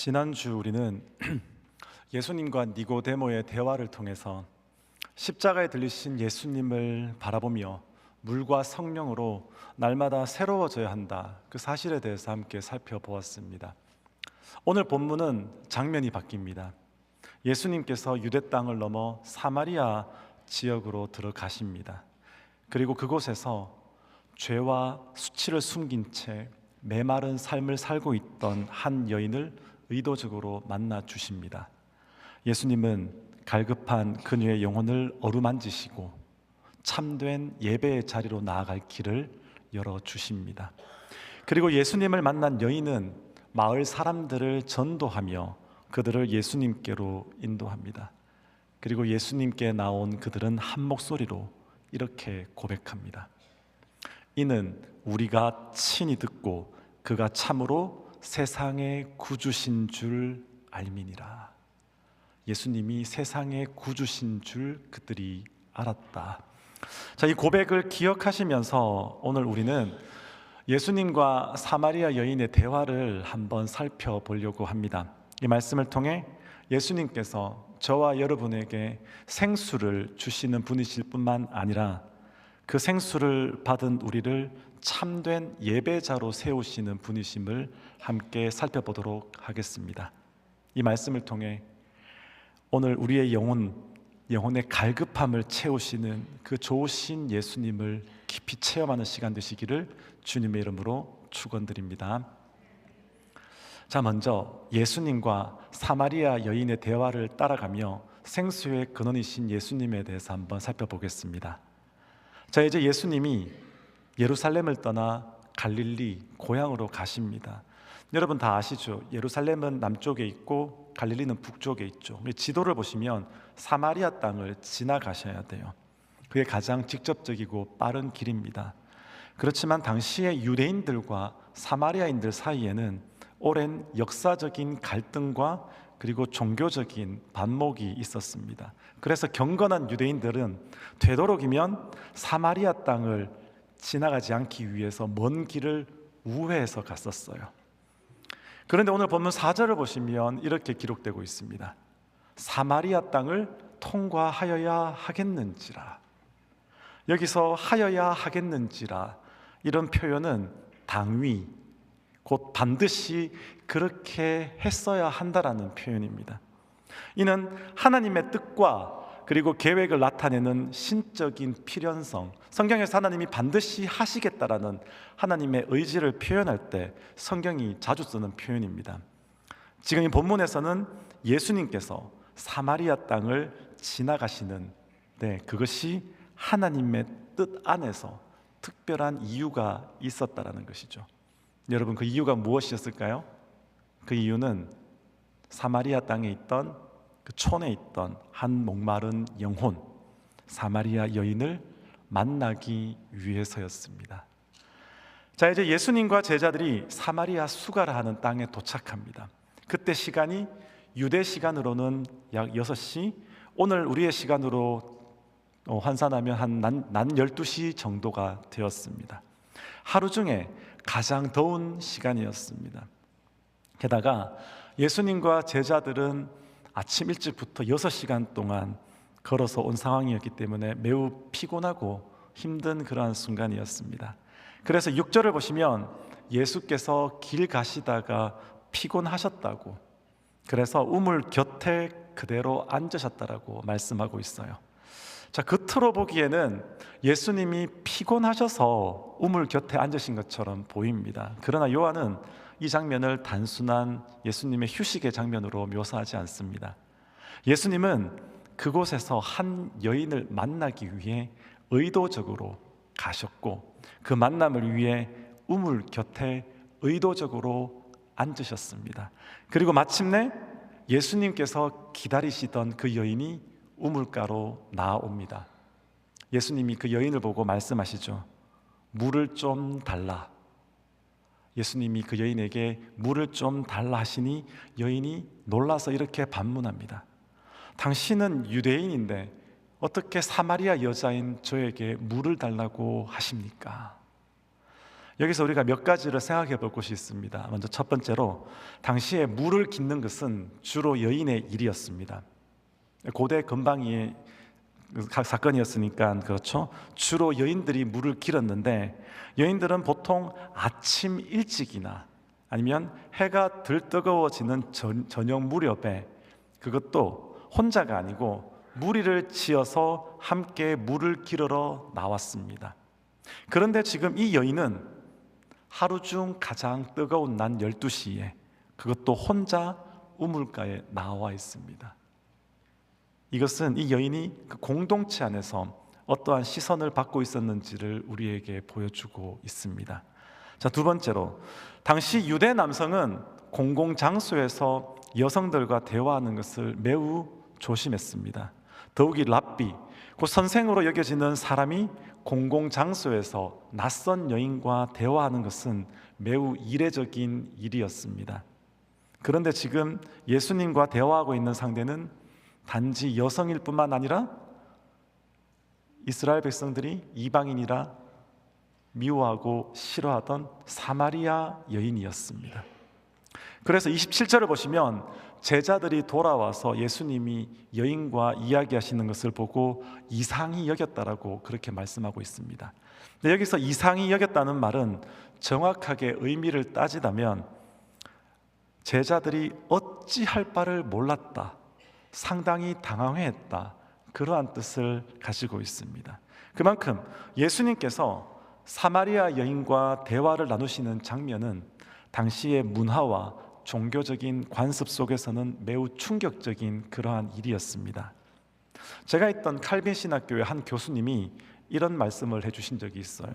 지난주 우리는 예수님과 니고데모의 대화를 통해서 십자가에 들리신 예수님을 바라보며 물과 성령으로 날마다 새로워져야 한다, 그 사실에 대해서 함께 살펴보았습니다. 오늘 본문은 장면이 바뀝니다. 예수님께서 유대 땅을 넘어 사마리아 지역으로 들어가십니다. 그리고 그곳에서 죄와 수치를 숨긴 채 메마른 삶을 살고 있던 한 여인을 의도적으로 만나 주십니다. 예수님은 갈급한 그녀의 영혼을 어루만지시고 참된 예배의 자리로 나아갈 길을 열어주십니다. 그리고 예수님을 만난 여인은 마을 사람들을 전도하며 그들을 예수님께로 인도합니다. 그리고 예수님께 나온 그들은 한 목소리로 이렇게 고백합니다. 이는 우리가 친히 듣고 그가 참으로 세상의 구주신 줄 알미니라. 예수님이 세상의 구주신 줄 그들이 알았다. 자, 이 고백을 기억하시면서 오늘 우리는 예수님과 사마리아 여인의 대화를 한번 살펴보려고 합니다. 이 말씀을 통해 예수님께서 저와 여러분에게 생수를 주시는 분이실 뿐만 아니라 그 생수를 받은 우리를 참된 예배자로 세우시는 분이심을 함께 살펴보도록 하겠습니다. 이 말씀을 통해 오늘 우리의 영혼의 갈급함을 채우시는 그 좋으신 예수님을 깊이 체험하는 시간 되시기를 주님의 이름으로 축원드립니다. 자, 먼저 예수님과 사마리아 여인의 대화를 따라가며 생수의 근원이신 예수님에 대해서 한번 살펴보겠습니다. 자, 이제 예수님이 예루살렘을 떠나 갈릴리 고향으로 가십니다. 여러분 다 아시죠? 예루살렘은 남쪽에 있고 갈릴리는 북쪽에 있죠. 지도를 보시면 사마리아 땅을 지나가셔야 돼요. 그게 가장 직접적이고 빠른 길입니다. 그렇지만 당시의 유대인들과 사마리아인들 사이에는 오랜 역사적인 갈등과 그리고 종교적인 반목이 있었습니다. 그래서 경건한 유대인들은 되도록이면 사마리아 땅을 지나가지 않기 위해서 먼 길을 우회해서 갔었어요. 그런데 오늘 본문 4절을 보시면 이렇게 기록되고 있습니다. 사마리아 땅을 통과하여야 하겠는지라. 여기서 하여야 하겠는지라, 이런 표현은 당위, 곧 반드시 그렇게 했어야 한다라는 표현입니다. 이는 하나님의 뜻과 그리고 계획을 나타내는 신적인 필연성, 성경에서 하나님이 반드시 하시겠다라는 하나님의 의지를 표현할 때 성경이 자주 쓰는 표현입니다. 지금 이 본문에서는 예수님께서 사마리아 땅을 지나가시는, 그것이 하나님의 뜻 안에서 특별한 이유가 있었다라는 것이죠. 여러분, 그 이유가 무엇이었을까요? 그 이유는 사마리아 땅에 있던 그 촌에 있던 한 목마른 영혼, 사마리아 여인을 만나기 위해서였습니다. 자, 이제 예수님과 제자들이 사마리아 수가라 하는 땅에 도착합니다. 그때 시간이 유대 시간으로는 약 6시, 오늘 우리의 시간으로 환산하면 한 낮 12시 정도가 되었습니다. 하루 중에 가장 더운 시간이었습니다. 게다가 예수님과 제자들은 아침 일찍부터 6시간 동안 걸어서 온 상황이었기 때문에 매우 피곤하고 힘든 그러한 순간이었습니다. 그래서 6절을 보시면 예수께서 길 가시다가 피곤하셨다고, 그래서 우물 곁에 그대로 앉으셨다라고 말씀하고 있어요. 자, 겉으로 보기에는 예수님이 피곤하셔서 우물 곁에 앉으신 것처럼 보입니다. 그러나 요한은 이 장면을 단순한 예수님의 휴식의 장면으로 묘사하지 않습니다. 예수님은 그곳에서 한 여인을 만나기 위해 의도적으로 가셨고, 그 만남을 위해 우물 곁에 의도적으로 앉으셨습니다. 그리고 마침내 예수님께서 기다리시던 그 여인이 우물가로 나옵니다. 예수님이 그 여인을 보고 말씀하시죠. 물을 좀 달라. 예수님이 그 여인에게 물을 좀 달라 하시니 여인이 놀라서 이렇게 반문합니다. 당신은 유대인인데 어떻게 사마리아 여자인 저에게 물을 달라고 하십니까? 여기서 우리가 몇 가지를 생각해 볼 것이 있습니다. 먼저 첫 번째로 당시에 물을 깃는 것은 주로 여인의 일이었습니다. 고대 건방이 사건이었으니까 그렇죠. 주로 여인들이 물을 길었는데 여인들은 보통 아침 일찍이나 아니면 해가 덜 뜨거워지는 저녁 무렵에, 그것도 혼자가 아니고 무리를 지어서 함께 물을 길으러 나왔습니다. 그런데 지금 이 여인은 하루 중 가장 뜨거운 낮 12시에 그것도 혼자 우물가에 나와 있습니다. 이것은 이 여인이 그 공동체 안에서 어떠한 시선을 받고 있었는지를 우리에게 보여주고 있습니다. 자, 두 번째로 당시 유대 남성은 공공장소에서 여성들과 대화하는 것을 매우 조심했습니다. 더욱이 랍비, 곧 선생으로 여겨지는 사람이 공공장소에서 낯선 여인과 대화하는 것은 매우 이례적인 일이었습니다. 그런데 지금 예수님과 대화하고 있는 상대는 단지 여성일 뿐만 아니라 이스라엘 백성들이 이방인이라 미워하고 싫어하던 사마리아 여인이었습니다. 그래서 27절을 보시면 제자들이 돌아와서 예수님이 여인과 이야기하시는 것을 보고 이상히 여겼다라고 그렇게 말씀하고 있습니다. 근데 여기서 이상히 여겼다는 말은 정확하게 의미를 따지다면 제자들이 어찌할 바를 몰랐다, 상당히 당황했다, 그러한 뜻을 가지고 있습니다. 그만큼 예수님께서 사마리아 여인과 대화를 나누시는 장면은 당시의 문화와 종교적인 관습 속에서는 매우 충격적인 그러한 일이었습니다. 제가 있던 칼빈 신학교의 한 교수님이 이런 말씀을 해주신 적이 있어요.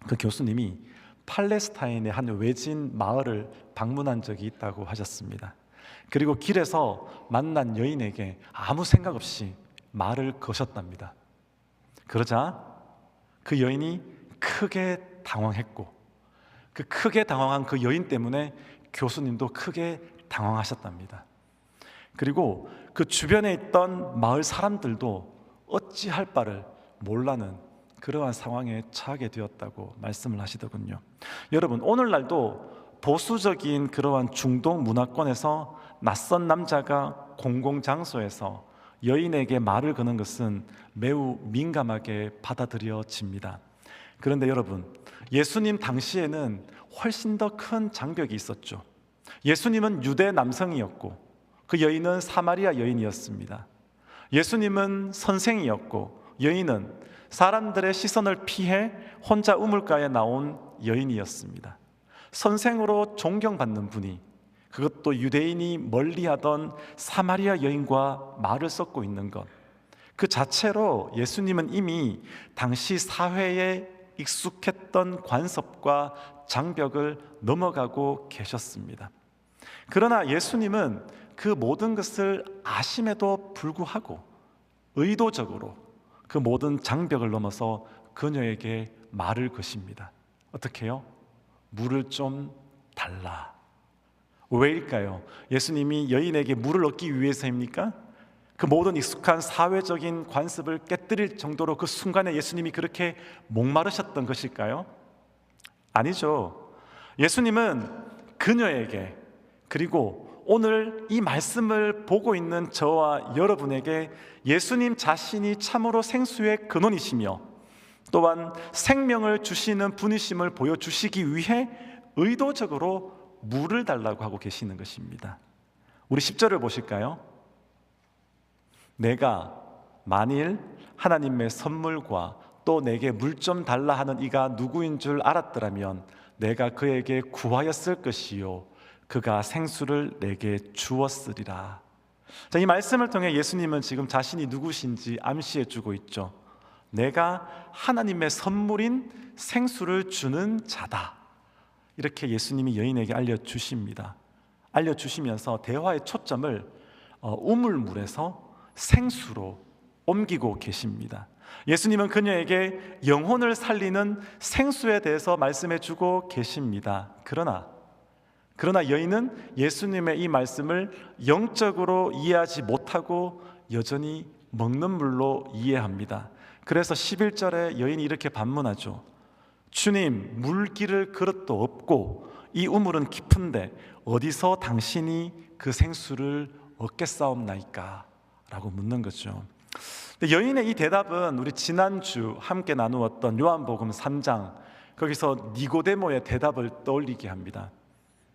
그 교수님이 팔레스타인의 한 외진 마을을 방문한 적이 있다고 하셨습니다. 그리고 길에서 만난 여인에게 아무 생각 없이 말을 거셨답니다. 그러자 그 여인이 크게 당황했고, 그 크게 당황한 그 여인 때문에 교수님도 크게 당황하셨답니다. 그리고 그 주변에 있던 마을 사람들도 어찌할 바를 몰라는 그러한 상황에 처하게 되었다고 말씀을 하시더군요. 여러분, 오늘날도 보수적인 그러한 중동 문화권에서 낯선 남자가 공공장소에서 여인에게 말을 거는 것은 매우 민감하게 받아들여집니다. 그런데 여러분, 예수님 당시에는 훨씬 더 큰 장벽이 있었죠. 예수님은 유대 남성이었고 그 여인은 사마리아 여인이었습니다. 예수님은 선생이었고 여인은 사람들의 시선을 피해 혼자 우물가에 나온 여인이었습니다. 선생으로 존경받는 분이, 그것도 유대인이 멀리하던 사마리아 여인과 말을 섞고 있는 것, 그 자체로 예수님은 이미 당시 사회에 익숙했던 관습과 장벽을 넘어가고 계셨습니다. 그러나 예수님은 그 모든 것을 아심에도 불구하고 의도적으로 그 모든 장벽을 넘어서 그녀에게 말을 거십니다. 어떻게 해요? 물을 좀 달라. 왜일까요? 예수님이 여인에게 물을 얻기 위해서입니까? 그 모든 익숙한 사회적인 관습을 깨뜨릴 정도로 그 순간에 예수님이 그렇게 목마르셨던 것일까요? 아니죠. 예수님은 그녀에게, 그리고 오늘 이 말씀을 보고 있는 저와 여러분에게 예수님 자신이 참으로 생수의 근원이시며 또한 생명을 주시는 분이심을 보여주시기 위해 의도적으로 물을 달라고 하고 계시는 것입니다. 우리 10절을 보실까요? 내가 만일 하나님의 선물과 또 내게 물 좀 달라 하는 이가 누구인 줄 알았더라면 내가 그에게 구하였을 것이요 그가 생수를 내게 주었으리라. 자, 이 말씀을 통해 예수님은 지금 자신이 누구신지 암시해 주고 있죠. 내가 하나님의 선물인 생수를 주는 자다, 이렇게 예수님이 여인에게 알려주십니다. 알려주시면서 대화의 초점을 우물물에서 생수로 옮기고 계십니다. 예수님은 그녀에게 영혼을 살리는 생수에 대해서 말씀해 주고 계십니다. 그러나 여인은 예수님의 이 말씀을 영적으로 이해하지 못하고 여전히 먹는 물로 이해합니다. 그래서 11절에 여인이 이렇게 반문하죠. 주님, 물기를 그릇도 없고 이 우물은 깊은데 어디서 당신이 그 생수를 얻겠사옵나이까? 라고 묻는 거죠. 여인의 이 대답은 우리 지난주 함께 나누었던 요한복음 3장, 거기서 니고데모의 대답을 떠올리게 합니다.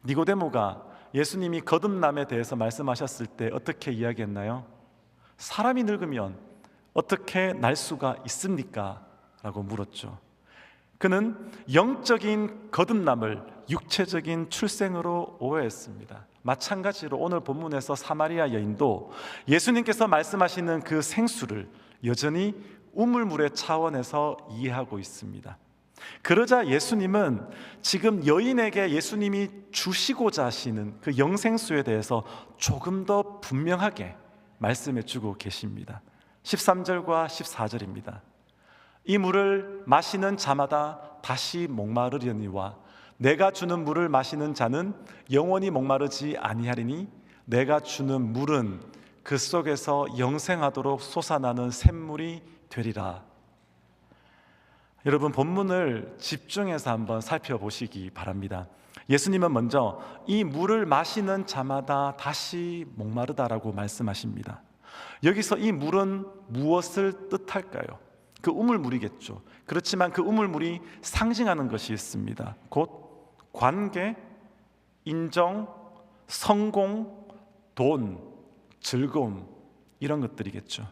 니고데모가 예수님이 거듭남에 대해서 말씀하셨을 때 어떻게 이야기했나요? 사람이 늙으면 어떻게 날 수가 있습니까? 라고 물었죠. 그는 영적인 거듭남을 육체적인 출생으로 오해했습니다. 마찬가지로 오늘 본문에서 사마리아 여인도 예수님께서 말씀하시는 그 생수를 여전히 우물물의 차원에서 이해하고 있습니다. 그러자 예수님은 지금 여인에게 예수님이 주시고자 하시는 그 영생수에 대해서 조금 더 분명하게 말씀해 주고 계십니다. 13절과 14절입니다. 이 물을 마시는 자마다 다시 목마르려니와 내가 주는 물을 마시는 자는 영원히 목마르지 아니하리니 내가 주는 물은 그 속에서 영생하도록 솟아나는 샘물이 되리라. 여러분, 본문을 집중해서 한번 살펴보시기 바랍니다. 예수님은 먼저 이 물을 마시는 자마다 다시 목마르다라고 말씀하십니다. 여기서 이 물은 무엇을 뜻할까요? 그 우물물이겠죠. 그렇지만 그 우물물이 상징하는 것이 있습니다. 곧 관계, 인정, 성공, 돈, 즐거움, 이런 것들이겠죠.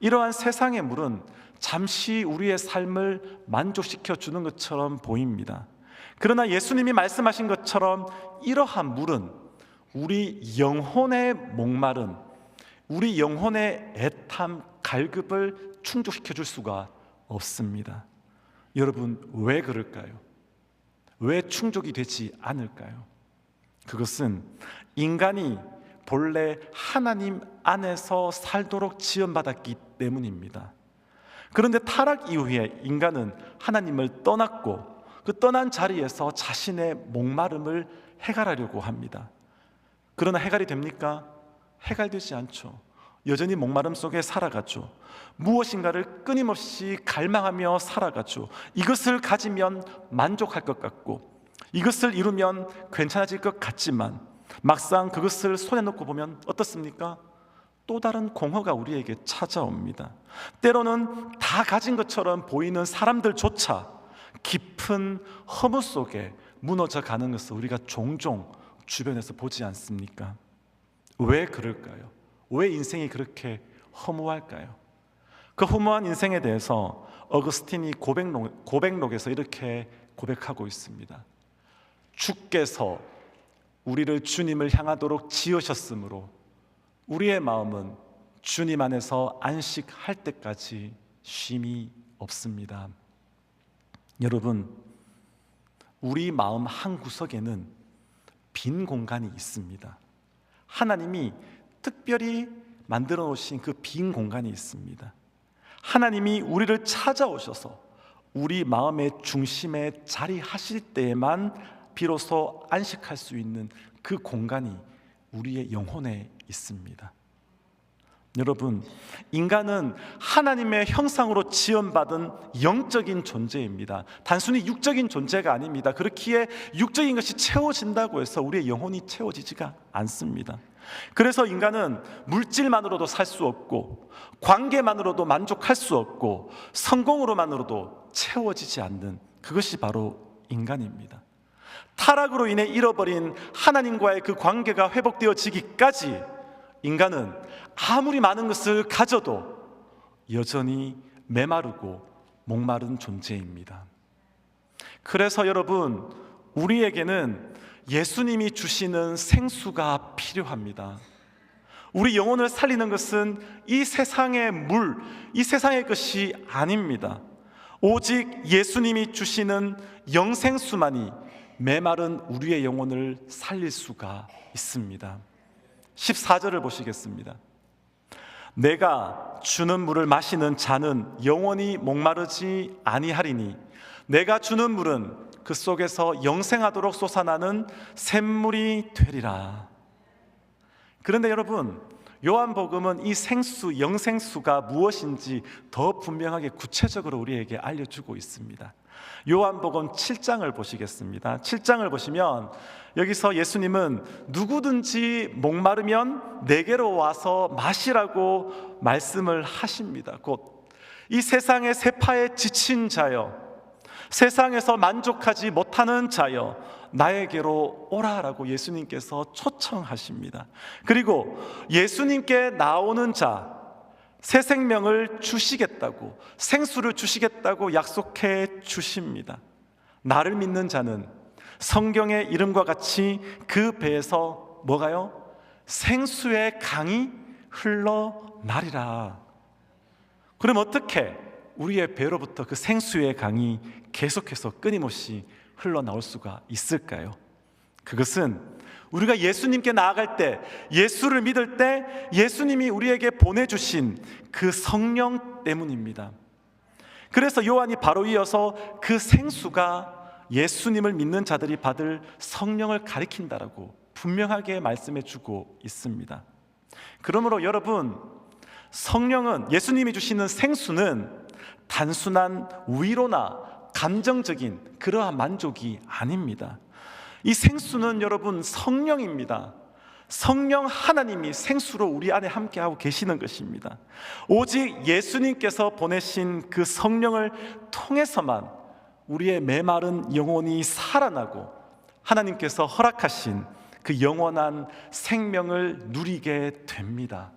이러한 세상의 물은 잠시 우리의 삶을 만족시켜 주는 것처럼 보입니다. 그러나 예수님이 말씀하신 것처럼 이러한 물은 우리 영혼의 목마른, 우리 영혼의 애탐, 갈급을 충족시켜 줄 수가 없습니다. 여러분, 왜 그럴까요? 왜 충족이 되지 않을까요? 그것은 인간이 본래 하나님 안에서 살도록 지원받았기 때문입니다. 그런데 타락 이후에 인간은 하나님을 떠났고 그 떠난 자리에서 자신의 목마름을 해결하려고 합니다. 그러나 해결이 됩니까? 해결되지 않죠. 여전히 목마름 속에 살아가죠. 무엇인가를 끊임없이 갈망하며 살아가죠. 이것을 가지면 만족할 것 같고 이것을 이루면 괜찮아질 것 같지만 막상 그것을 손에 놓고 보면 어떻습니까? 또 다른 공허가 우리에게 찾아옵니다. 때로는 다 가진 것처럼 보이는 사람들조차 깊은 허무 속에 무너져 가는 것을 우리가 종종 주변에서 보지 않습니까? 왜 그럴까요? 왜 인생이 그렇게 허무할까요? 그 허무한 인생에 대해서 어거스틴이 고백록에서 이렇게 고백하고 있습니다. 주께서 우리를 주님을 향하도록 지으셨으므로 우리의 마음은 주님 안에서 안식할 때까지 쉼이 없습니다. 여러분, 우리 마음 한 구석에는 빈 공간이 있습니다. 하나님이 특별히 만들어 놓으신 그 빈 공간이 있습니다. 하나님이 우리를 찾아오셔서 우리 마음의 중심에 자리하실 때에만 비로소 안식할 수 있는 그 공간이 우리의 영혼에 있습니다. 여러분, 인간은 하나님의 형상으로 지원받은 영적인 존재입니다. 단순히 육적인 존재가 아닙니다. 그렇기에 육적인 것이 채워진다고 해서 우리의 영혼이 채워지지가 않습니다. 그래서 인간은 물질만으로도 살 수 없고 관계만으로도 만족할 수 없고 성공으로만으로도 채워지지 않는 그것이 바로 인간입니다. 타락으로 인해 잃어버린 하나님과의 그 관계가 회복되어지기까지 인간은 아무리 많은 것을 가져도 여전히 메마르고 목마른 존재입니다. 그래서 여러분, 우리에게는 예수님이 주시는 생수가 필요합니다. 우리 영혼을 살리는 것은 이 세상의 물, 이 세상의 것이 아닙니다. 오직 예수님이 주시는 영생수만이 메마른 우리의 영혼을 살릴 수가 있습니다. 14절을 보시겠습니다. 내가 주는 물을 마시는 자는 영원히 목마르지 아니하리니 내가 주는 물은 그 속에서 영생하도록 솟아나는 샘물이 되리라. 그런데 여러분, 요한복음은 이 생수, 영생수가 무엇인지 더 분명하게 구체적으로 우리에게 알려주고 있습니다. 요한복음 7장을 보시겠습니다. 7장을 보시면 여기서 예수님은 누구든지 목마르면 내게로 와서 마시라고 말씀을 하십니다. 곧 이 세상의 세파에 지친 자여, 세상에서 만족하지 못하는 자여, 나에게로 오라라고 예수님께서 초청하십니다. 그리고 예수님께 나오는 자, 새 생명을 주시겠다고, 생수를 주시겠다고 약속해 주십니다. 나를 믿는 자는 성경의 이름과 같이 그 배에서 뭐가요? 생수의 강이 흘러나리라. 그럼 어떻게 우리의 배로부터 그 생수의 강이 계속해서 끊임없이 흘러나올 수가 있을까요? 그것은 우리가 예수님께 나아갈 때, 예수를 믿을 때 예수님이 우리에게 보내주신 그 성령 때문입니다. 그래서 요한이 바로 이어서 그 생수가 예수님을 믿는 자들이 받을 성령을 가리킨다라고 분명하게 말씀해 주고 있습니다. 그러므로 여러분, 성령은, 예수님이 주시는 생수는 단순한 위로나 감정적인 그러한 만족이 아닙니다. 이 생수는 여러분 성령입니다. 성령 하나님이 생수로 우리 안에 함께하고 계시는 것입니다. 오직 예수님께서 보내신 그 성령을 통해서만 우리의 메마른 영혼이 살아나고 하나님께서 허락하신 그 영원한 생명을 누리게 됩니다.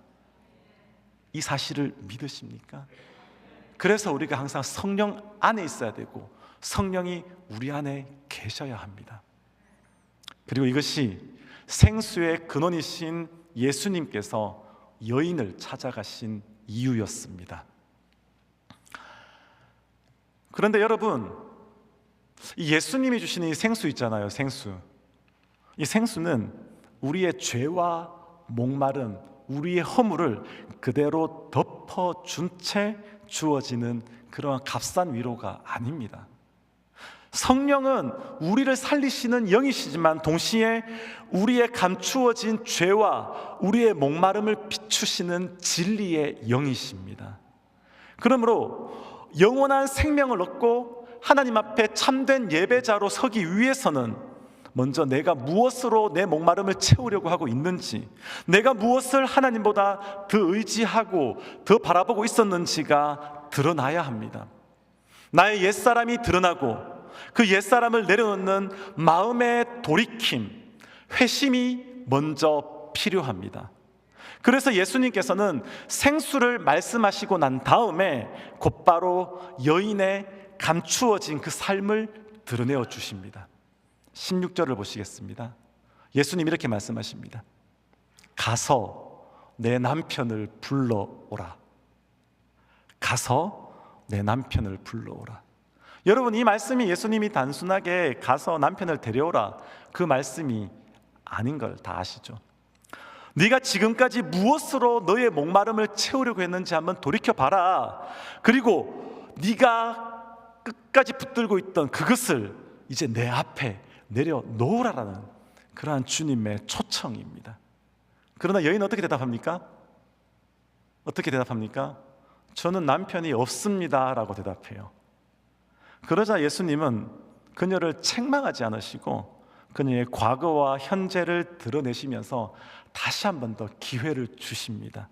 이 사실을 믿으십니까? 그래서 우리가 항상 성령 안에 있어야 되고 성령이 우리 안에 계셔야 합니다. 그리고 이것이 생수의 근원이신 예수님께서 여인을 찾아가신 이유였습니다. 그런데 여러분, 이 예수님이 주시는 이 생수 있잖아요, 생수. 이 생수는 우리의 죄와 목마름, 우리의 허물을 그대로 덮어준 채 주어지는 그러한 값싼 위로가 아닙니다. 성령은 우리를 살리시는 영이시지만 동시에 우리의 감추어진 죄와 우리의 목마름을 비추시는 진리의 영이십니다. 그러므로 영원한 생명을 얻고 하나님 앞에 참된 예배자로 서기 위해서는 먼저 내가 무엇으로 내 목마름을 채우려고 하고 있는지, 내가 무엇을 하나님보다 더 의지하고 더 바라보고 있었는지가 드러나야 합니다. 나의 옛사람이 드러나고 그 옛사람을 내려놓는 마음의 돌이킴, 회심이 먼저 필요합니다. 그래서 예수님께서는 생수를 말씀하시고 난 다음에 곧바로 여인의 감추어진 그 삶을 드러내어 주십니다. 16절을 보시겠습니다. 예수님 이렇게 말씀하십니다. 가서 내 남편을 불러오라. 가서 내 남편을 불러오라. 여러분, 이 말씀이 예수님이 단순하게 가서 남편을 데려오라 그 말씀이 아닌 걸 다 아시죠? 네가 지금까지 무엇으로 너의 목마름을 채우려고 했는지 한번 돌이켜봐라. 그리고 네가 끝까지 붙들고 있던 그것을 이제 내 앞에 내려놓으라라는 그러한 주님의 초청입니다. 그러나 여인은 어떻게 대답합니까? 어떻게 대답합니까? 저는 남편이 없습니다 라고 대답해요. 그러자 예수님은 그녀를 책망하지 않으시고 그녀의 과거와 현재를 드러내시면서 다시 한 번 더 기회를 주십니다.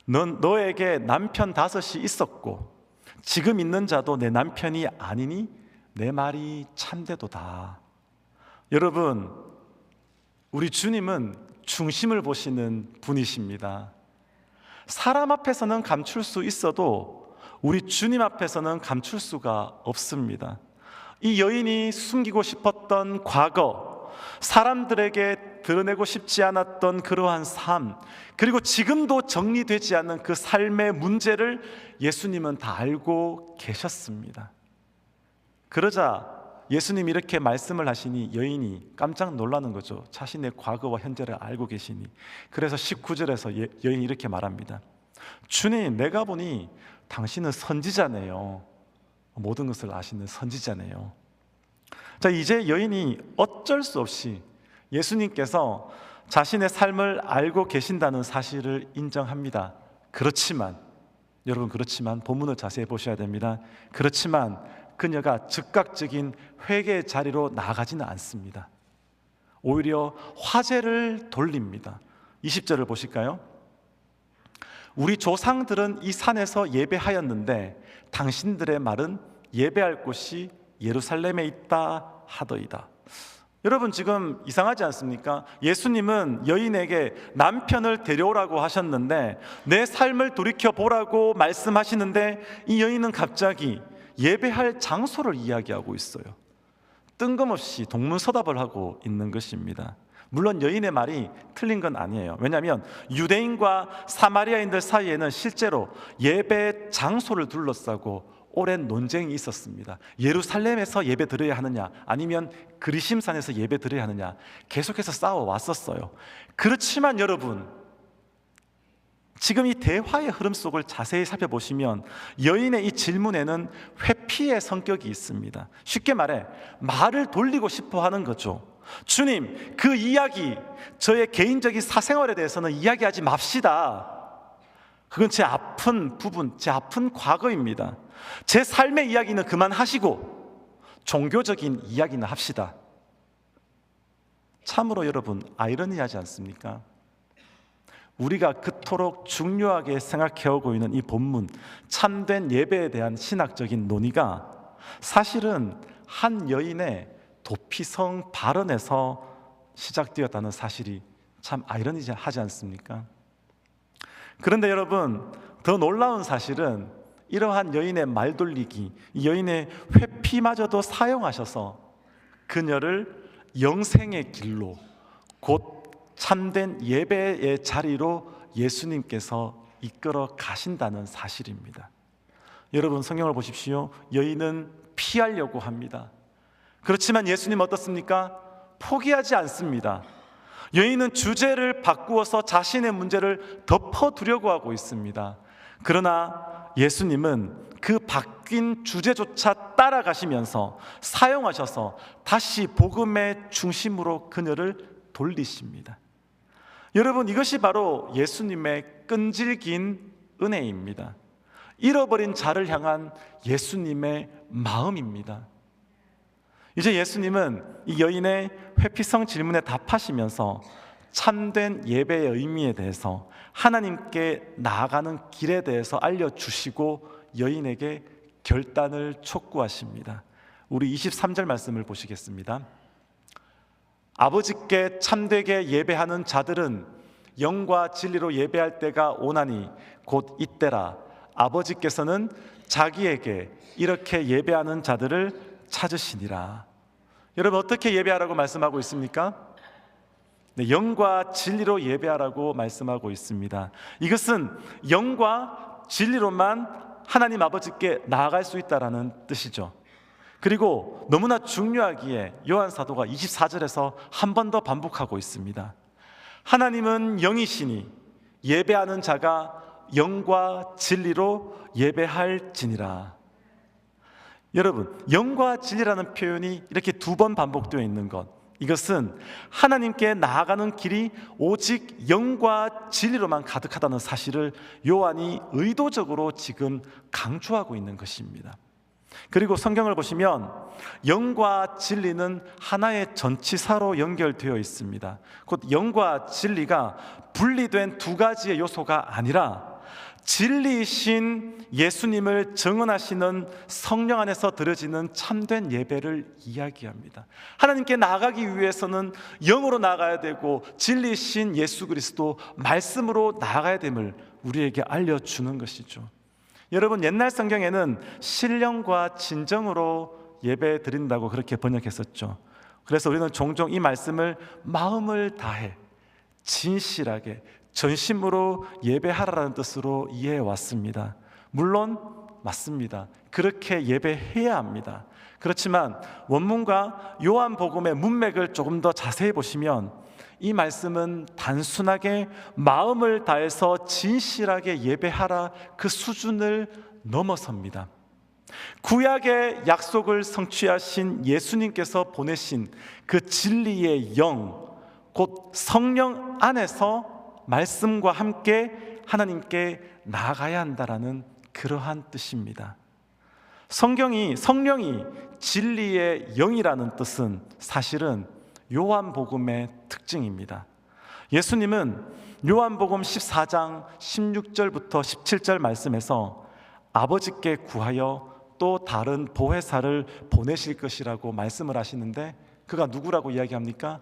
너에게 남편 5이 있었고 지금 있는 자도 내 남편이 아니니 내 말이 참되도다. 여러분, 우리 주님은 중심을 보시는 분이십니다. 사람 앞에서는 감출 수 있어도 우리 주님 앞에서는 감출 수가 없습니다. 이 여인이 숨기고 싶었던 과거, 사람들에게 드러내고 싶지 않았던 그러한 삶, 그리고 지금도 정리되지 않는 그 삶의 문제를 예수님은 다 알고 계셨습니다. 그러자 예수님이 이렇게 말씀을 하시니 여인이 깜짝 놀라는 거죠. 자신의 과거와 현재를 알고 계시니. 그래서 19절에서 여인이 이렇게 말합니다. 주님, 내가 보니 당신은 선지자네요. 모든 것을 아시는 선지자네요. 자, 이제 여인이 어쩔 수 없이 예수님께서 자신의 삶을 알고 계신다는 사실을 인정합니다. 그렇지만 여러분, 그렇지만 본문을 자세히 보셔야 됩니다. 그렇지만 그녀가 즉각적인 회개의 자리로 나아가지는 않습니다. 오히려 화제를 돌립니다. 20절을 보실까요? 우리 조상들은 이 산에서 예배하였는데 당신들의 말은 예배할 곳이 예루살렘에 있다 하더이다. 여러분, 지금 이상하지 않습니까? 예수님은 여인에게 남편을 데려오라고 하셨는데 내 삶을 돌이켜보라고 말씀하시는데 이 여인은 갑자기 예배할 장소를 이야기하고 있어요. 뜬금없이 동문서답을 하고 있는 것입니다. 물론 여인의 말이 틀린 건 아니에요. 왜냐하면 유대인과 사마리아인들 사이에는 실제로 예배 장소를 둘러싸고 오랜 논쟁이 있었습니다. 예루살렘에서 예배 드려야 하느냐 아니면 그리심산에서 예배 드려야 하느냐 계속해서 싸워왔었어요. 그렇지만 여러분, 지금 이 대화의 흐름 속을 자세히 살펴보시면 여인의 이 질문에는 회피의 성격이 있습니다. 쉽게 말해 말을 돌리고 싶어 하는 거죠. 주님, 그 이야기, 저의 개인적인 사생활에 대해서는 이야기하지 맙시다. 그건 제 아픈 부분, 제 아픈 과거입니다. 제 삶의 이야기는 그만하시고 종교적인 이야기는 합시다. 참으로 여러분, 아이러니하지 않습니까? 우리가 그토록 중요하게 생각해오고 있는 이 본문, 참된 예배에 대한 신학적인 논의가 사실은 한 여인의 도피성 발언에서 시작되었다는 사실이 참 아이러니하지 않습니까? 그런데 여러분, 더 놀라운 사실은 이러한 여인의 말돌리기, 이 여인의 회피마저도 사용하셔서 그녀를 영생의 길로, 곧 참된 예배의 자리로 예수님께서 이끌어 가신다는 사실입니다. 여러분, 성경을 보십시오. 여인은 피하려고 합니다. 그렇지만 예수님 어떻습니까? 포기하지 않습니다. 여인은 주제를 바꾸어서 자신의 문제를 덮어두려고 하고 있습니다. 그러나 예수님은 그 바뀐 주제조차 따라가시면서 사용하셔서 다시 복음의 중심으로 그녀를 돌리십니다. 여러분, 이것이 바로 예수님의 끈질긴 은혜입니다. 잃어버린 자를 향한 예수님의 마음입니다. 이제 예수님은 이 여인의 회피성 질문에 답하시면서 참된 예배의 의미에 대해서, 하나님께 나아가는 길에 대해서 알려주시고 여인에게 결단을 촉구하십니다. 우리 23절 말씀을 보시겠습니다. 아버지께 참되게 예배하는 자들은 영과 진리로 예배할 때가 오나니 곧 이때라. 아버지께서는 자기에게 이렇게 예배하는 자들을 찾으시니라. 여러분, 어떻게 예배하라고 말씀하고 있습니까? 네, 영과 진리로 예배하라고 말씀하고 있습니다. 이것은 영과 진리로만 하나님 아버지께 나아갈 수 있다라는 뜻이죠. 그리고 너무나 중요하기에 요한 사도가 24절에서 한 번 더 반복하고 있습니다. 하나님은 영이시니 예배하는 자가 영과 진리로 예배할지니라. 여러분, 영과 진리라는 표현이 이렇게 두 번 반복되어 있는 것, 이것은 하나님께 나아가는 길이 오직 영과 진리로만 가득하다는 사실을 요한이 의도적으로 지금 강조하고 있는 것입니다. 그리고 성경을 보시면 영과 진리는 하나의 전치사로 연결되어 있습니다. 곧 영과 진리가 분리된 두 가지의 요소가 아니라 진리이신 예수님을 증언하시는 성령 안에서 드려지는 참된 예배를 이야기합니다. 하나님께 나아가기 위해서는 영으로 나아가야 되고 진리이신 예수 그리스도 말씀으로 나아가야 됨을 우리에게 알려주는 것이죠. 여러분, 옛날 성경에는 신령과 진정으로 예배 드린다고 그렇게 번역했었죠. 그래서 우리는 종종 이 말씀을 마음을 다해 진실하게 전심으로 예배하라는 뜻으로 이해해 왔습니다. 물론 맞습니다. 그렇게 예배해야 합니다. 그렇지만 원문과 요한복음의 문맥을 조금 더 자세히 보시면 이 말씀은 단순하게 마음을 다해서 진실하게 예배하라 그 수준을 넘어섭니다. 구약의 약속을 성취하신 예수님께서 보내신 그 진리의 영, 곧 성령 안에서 말씀과 함께 하나님께 나아가야 한다라는 그러한 뜻입니다. 성령이 진리의 영이라는 뜻은 사실은 요한복음의 특징입니다. 예수님은 요한복음 14장 16절부터 17절 말씀에서 아버지께 구하여 또 다른 보혜사를 보내실 것이라고 말씀을 하시는데, 그가 누구라고 이야기합니까?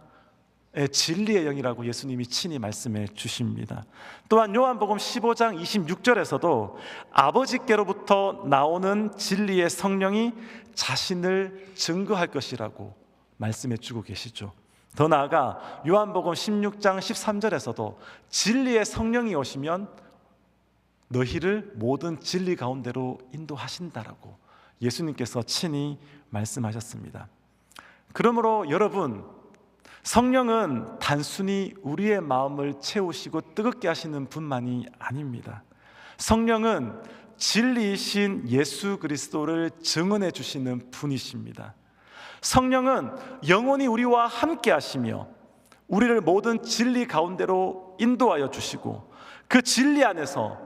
진리의 영이라고 예수님이 친히 말씀해 주십니다. 또한 요한복음 15장 26절에서도 아버지께로부터 나오는 진리의 성령이 자신을 증거할 것이라고 말씀해 주고 계시죠. 더 나아가 요한복음 16장 13절에서도 진리의 성령이 오시면 너희를 모든 진리 가운데로 인도하신다라고 예수님께서 친히 말씀하셨습니다. 그러므로 여러분, 성령은 단순히 우리의 마음을 채우시고 뜨겁게 하시는 분만이 아닙니다. 성령은 진리이신 예수 그리스도를 증언해 주시는 분이십니다. 성령은 영원히 우리와 함께 하시며 우리를 모든 진리 가운데로 인도하여 주시고 그 진리 안에서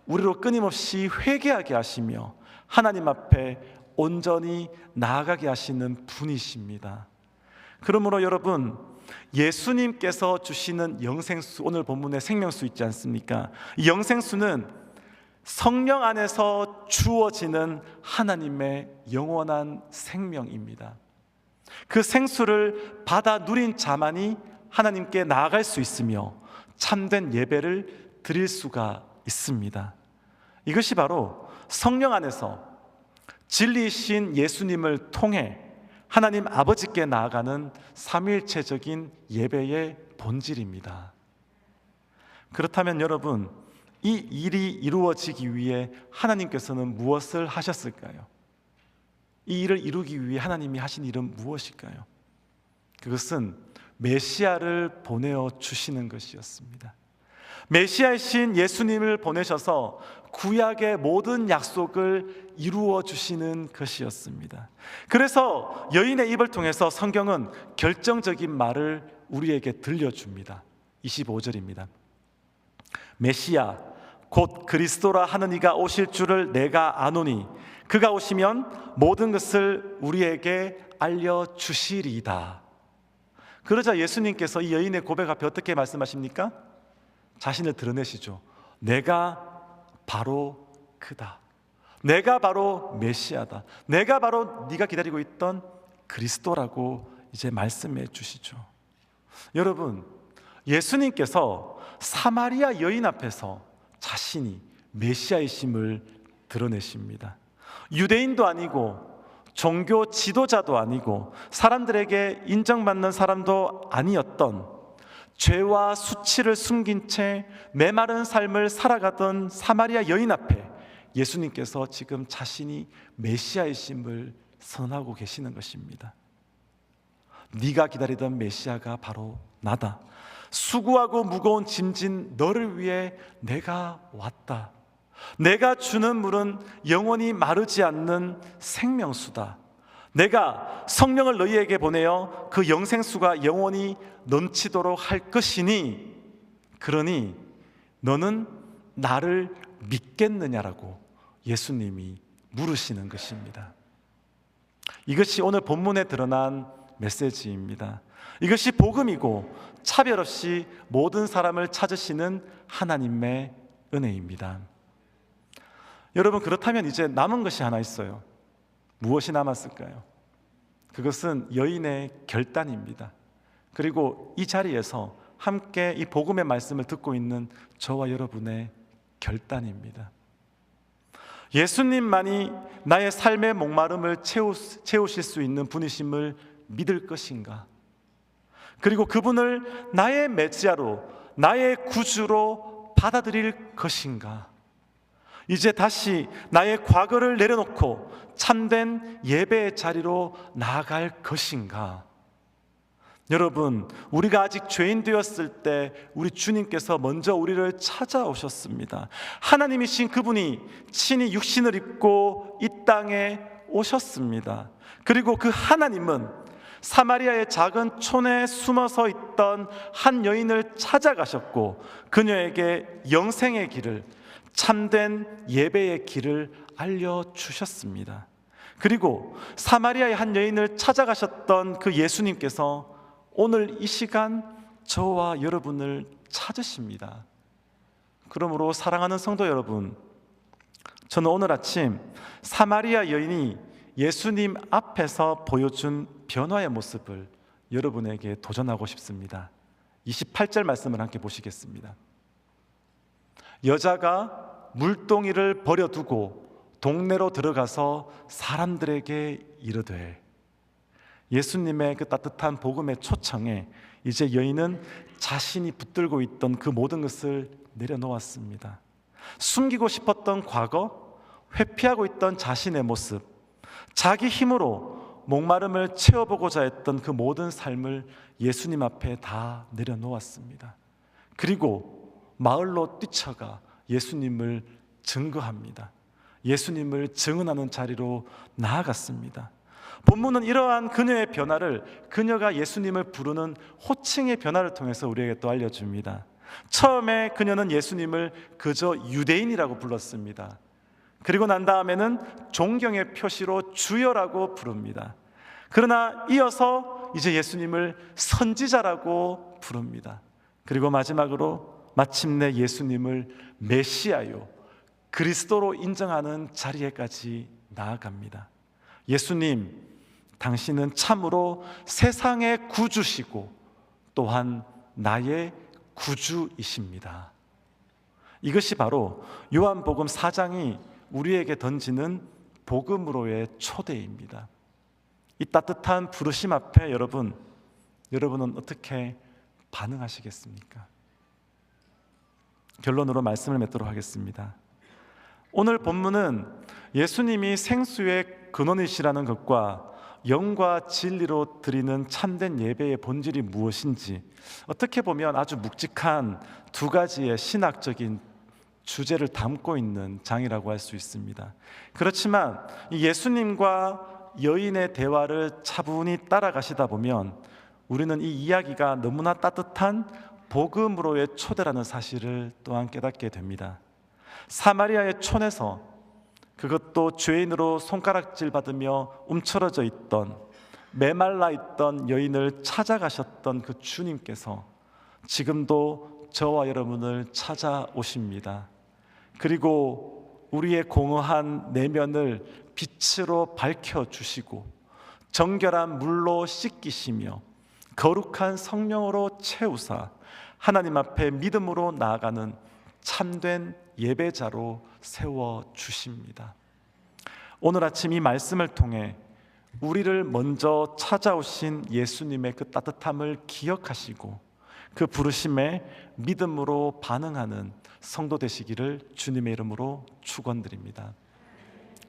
우리로 끊임없이 회개하게 하시며 하나님 앞에 온전히 나아가게 하시는 분이십니다. 그러므로 여러분, 예수님께서 주시는 영생수, 오늘 본문에 생명수 있지 않습니까? 이 영생수는 성령 안에서 주어지는 하나님의 영원한 생명입니다. 그 생수를 받아 누린 자만이 하나님께 나아갈 수 있으며 참된 예배를 드릴 수가 있습니다. 이것이 바로 성령 안에서 진리이신 예수님을 통해 하나님 아버지께 나아가는 삼위일체적인 예배의 본질입니다. 그렇다면 여러분, 이 일이 이루어지기 위해 하나님께서는 무엇을 하셨을까요? 이 일을 이루기 위해 하나님이 하신 일은 무엇일까요? 그것은 메시아를 보내어 주시는 것이었습니다. 메시아이신 예수님을 보내셔서 구약의 모든 약속을 이루어 주시는 것이었습니다. 그래서 여인의 입을 통해서 성경은 결정적인 말을 우리에게 들려줍니다. 25절입니다. 메시아 곧 그리스도라 하는 이가 오실 줄을 내가 아노니 그가 오시면 모든 것을 우리에게 알려주시리이다. 그러자 예수님께서 이 여인의 고백 앞에 어떻게 말씀하십니까? 자신을 드러내시죠. 내가 바로 그다. 내가 바로 메시아다. 내가 바로 네가 기다리고 있던 그리스도라고 이제 말씀해 주시죠. 여러분, 예수님께서 사마리아 여인 앞에서 자신이 메시아이심을 드러내십니다. 유대인도 아니고 종교 지도자도 아니고 사람들에게 인정받는 사람도 아니었던 죄와 수치를 숨긴 채 메마른 삶을 살아가던 사마리아 여인 앞에 예수님께서 지금 자신이 메시아이심을 선언하고 계시는 것입니다. 네가 기다리던 메시아가 바로 나다. 수고하고 무거운 짐진 너를 위해 내가 왔다. 내가 주는 물은 영원히 마르지 않는 생명수다. 내가 성령을 너희에게 보내어 그 영생수가 영원히 넘치도록 할 것이니 그러니 너는 나를 믿겠느냐라고 예수님이 물으시는 것입니다. 이것이 오늘 본문에 드러난 메시지입니다. 이것이 복음이고 차별 없이 모든 사람을 찾으시는 하나님의 은혜입니다. 여러분, 그렇다면 이제 남은 것이 하나 있어요. 무엇이 남았을까요? 그것은 여인의 결단입니다. 그리고 이 자리에서 함께 이 복음의 말씀을 듣고 있는 저와 여러분의 결단입니다. 예수님만이 나의 삶의 목마름을 채우실 수 있는 분이심을 믿을 것인가? 그리고 그분을 나의 메시아로, 나의 구주로 받아들일 것인가? 이제 다시 나의 과거를 내려놓고 참된 예배의 자리로 나아갈 것인가? 여러분, 우리가 아직 죄인 되었을 때 우리 주님께서 먼저 우리를 찾아오셨습니다. 하나님이신 그분이 친히 육신을 입고 이 땅에 오셨습니다. 그리고 그 하나님은 사마리아의 작은 촌에 숨어서 있던 한 여인을 찾아가셨고 그녀에게 영생의 길을, 참된 예배의 길을 알려주셨습니다. 그리고 사마리아의 한 여인을 찾아가셨던 그 예수님께서 오늘 이 시간 저와 여러분을 찾으십니다. 그러므로 사랑하는 성도 여러분, 저는 오늘 아침 사마리아 여인이 예수님 앞에서 보여준 변화의 모습을 여러분에게 도전하고 싶습니다. 28절 말씀을 함께 보시겠습니다. 여자가 물동이를 버려두고 동네로 들어가서 사람들에게 이르되, 예수님의 그 따뜻한 복음의 초청에 이제 여인은 자신이 붙들고 있던 그 모든 것을 내려놓았습니다. 숨기고 싶었던 과거, 회피하고 있던 자신의 모습, 자기 힘으로 목마름을 채워보고자 했던 그 모든 삶을 예수님 앞에 다 내려놓았습니다. 그리고 마을로 뛰쳐가 예수님을 증거합니다. 예수님을 증언하는 자리로 나아갔습니다. 본문은 이러한 그녀의 변화를, 그녀가 예수님을 부르는 호칭의 변화를 통해서 우리에게 또 알려줍니다. 처음에 그녀는 예수님을 그저 유대인이라고 불렀습니다. 그리고 난 다음에는 존경의 표시로 주여라고 부릅니다. 그러나 이어서 이제 예수님을 선지자라고 부릅니다. 그리고 마지막으로 마침내 예수님을 메시아요, 그리스도로 인정하는 자리에까지 나아갑니다. 예수님, 당신은 참으로 세상의 구주시고 또한 나의 구주이십니다. 이것이 바로 요한복음 4장이 우리에게 던지는 복음으로의 초대입니다. 이 따뜻한 부르심 앞에 여러분은 어떻게 반응하시겠습니까? 결론으로 말씀을 맺도록 하겠습니다. 오늘 본문은 예수님이 생수의 근원이시라는 것과 영과 진리로 드리는 참된 예배의 본질이 무엇인지 어떻게 보면 아주 묵직한 두 가지의 신학적인 주제를 담고 있는 장이라고 할 수 있습니다. 그렇지만 이 예수님과 여인의 대화를 차분히 따라가시다 보면 우리는 이 이야기가 너무나 따뜻한 복음으로의 초대라는 사실을 또한 깨닫게 됩니다. 사마리아의 촌에서, 그것도 죄인으로 손가락질 받으며 움츠러져 있던, 메말라 있던 여인을 찾아가셨던 그 주님께서 지금도 저와 여러분을 찾아오십니다. 그리고 우리의 공허한 내면을 빛으로 밝혀주시고 정결한 물로 씻기시며 거룩한 성령으로 채우사 하나님 앞에 믿음으로 나아가는 참된 예배자로 세워주십니다. 오늘 아침 이 말씀을 통해 우리를 먼저 찾아오신 예수님의 그 따뜻함을 기억하시고 그 부르심에 믿음으로 반응하는 성도 되시기를 주님의 이름으로 축원드립니다.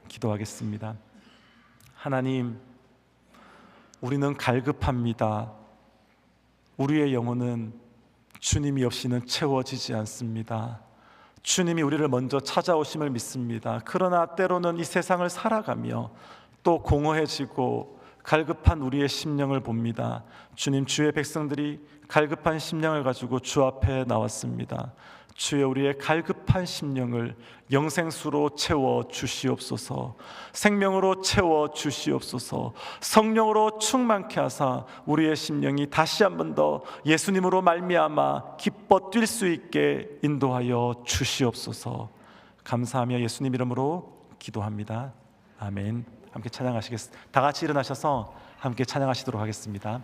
기도하겠습니다. 하나님, 우리는 갈급합니다. 우리의 영혼은 주님이 없이는 채워지지 않습니다. 주님이 우리를 먼저 찾아오심을 믿습니다. 그러나 때로는 이 세상을 살아가며 또 공허해지고 갈급한 우리의 심령을 봅니다. 주님, 주의 백성들이 갈급한 심령을 가지고 주 앞에 나왔습니다. 주여, 우리의 갈급한 심령을 영생수로 채워 주시옵소서. 생명으로 채워 주시옵소서. 성령으로 충만케 하사 우리의 심령이 다시 한 번 더 예수님으로 말미암아 기뻐 뛸 수 있게 인도하여 주시옵소서. 감사하며 예수님 이름으로 기도합니다. 아멘. 함께 찬양하시겠습니다. 다 같이 일어나셔서 함께 찬양하시도록 하겠습니다.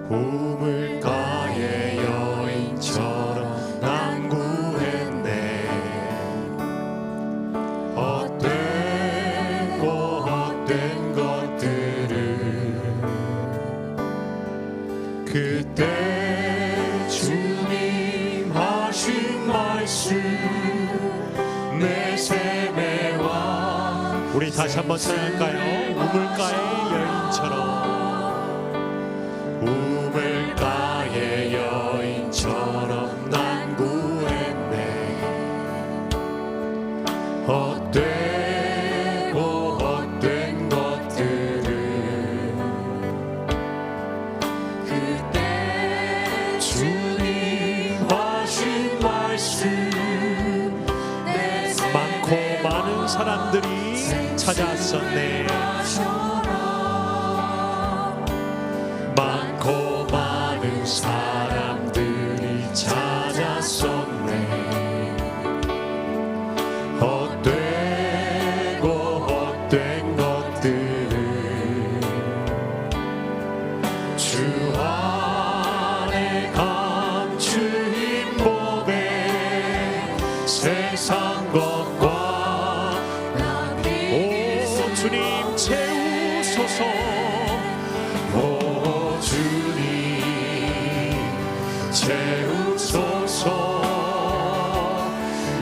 우물가의 여인처럼 난 구했네. 헛된 것들을 그때 주님 하신 말씀 내 삶에 와. 우리 다시 한번 찬양할까요? 우물가의 여인처럼. 우물가의 여인처럼 난 구했네. 헛된 것들을 사람들이 찾았었네. 많고 많은 사람들이 찾았었네. 헛되고 헛된 것들을 주 안에 감추인 법에 세상 것과 오 주님 채우소서. 오 주님 채우소서.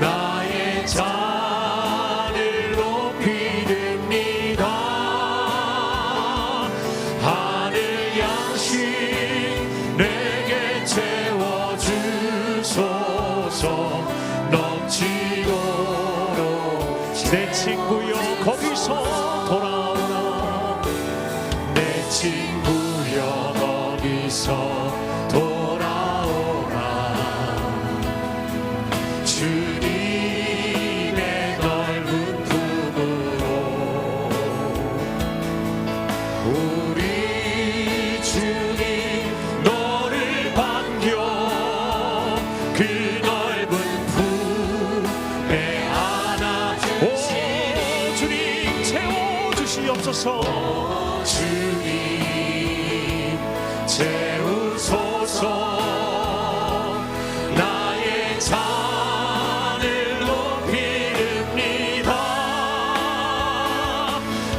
나의 잔을 높이렵니다. 하늘 양식 내게 채워주소서. 넘치도록 내 친구여 거기서 돌아오라. 내 친구여 거기서 돌아오라. 주님의 넓은 품으로 우리 주님 너를 반겨 그 넓은 품에 안아. 오 주님 채워주시옵소서. 주님 채우소서. 나의 잔을 높이렵니다.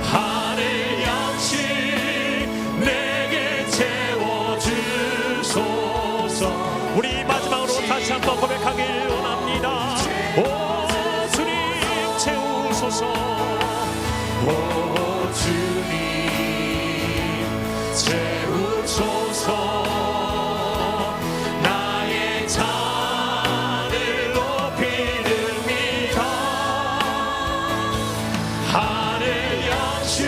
하늘 양식 내게 채워주소서. 우리 마지막으로 다시 한번 고백하길 원합니다. 오 주님 채우소서. 오 주님 채우소서. 나의 잔을 높이렵니다. 하늘 양식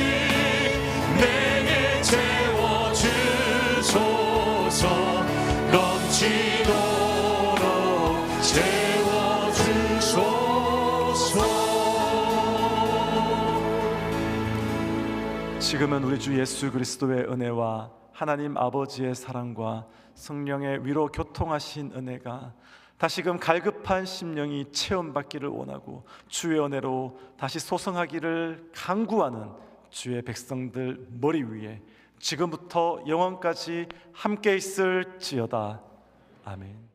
내게 채워주소서. 넘치도록 채워주소서. 지금은 우리 주 예수 그리스도의 은혜와 하나님 아버지의 사랑과 성령의 위로 교통하신 은혜가 다시금 갈급한 심령이 체험받기를 원하고 주의 은혜로 다시 소성하기를 간구하는 주의 백성들 머리 위에 지금부터 영원까지 함께 있을지어다. 아멘.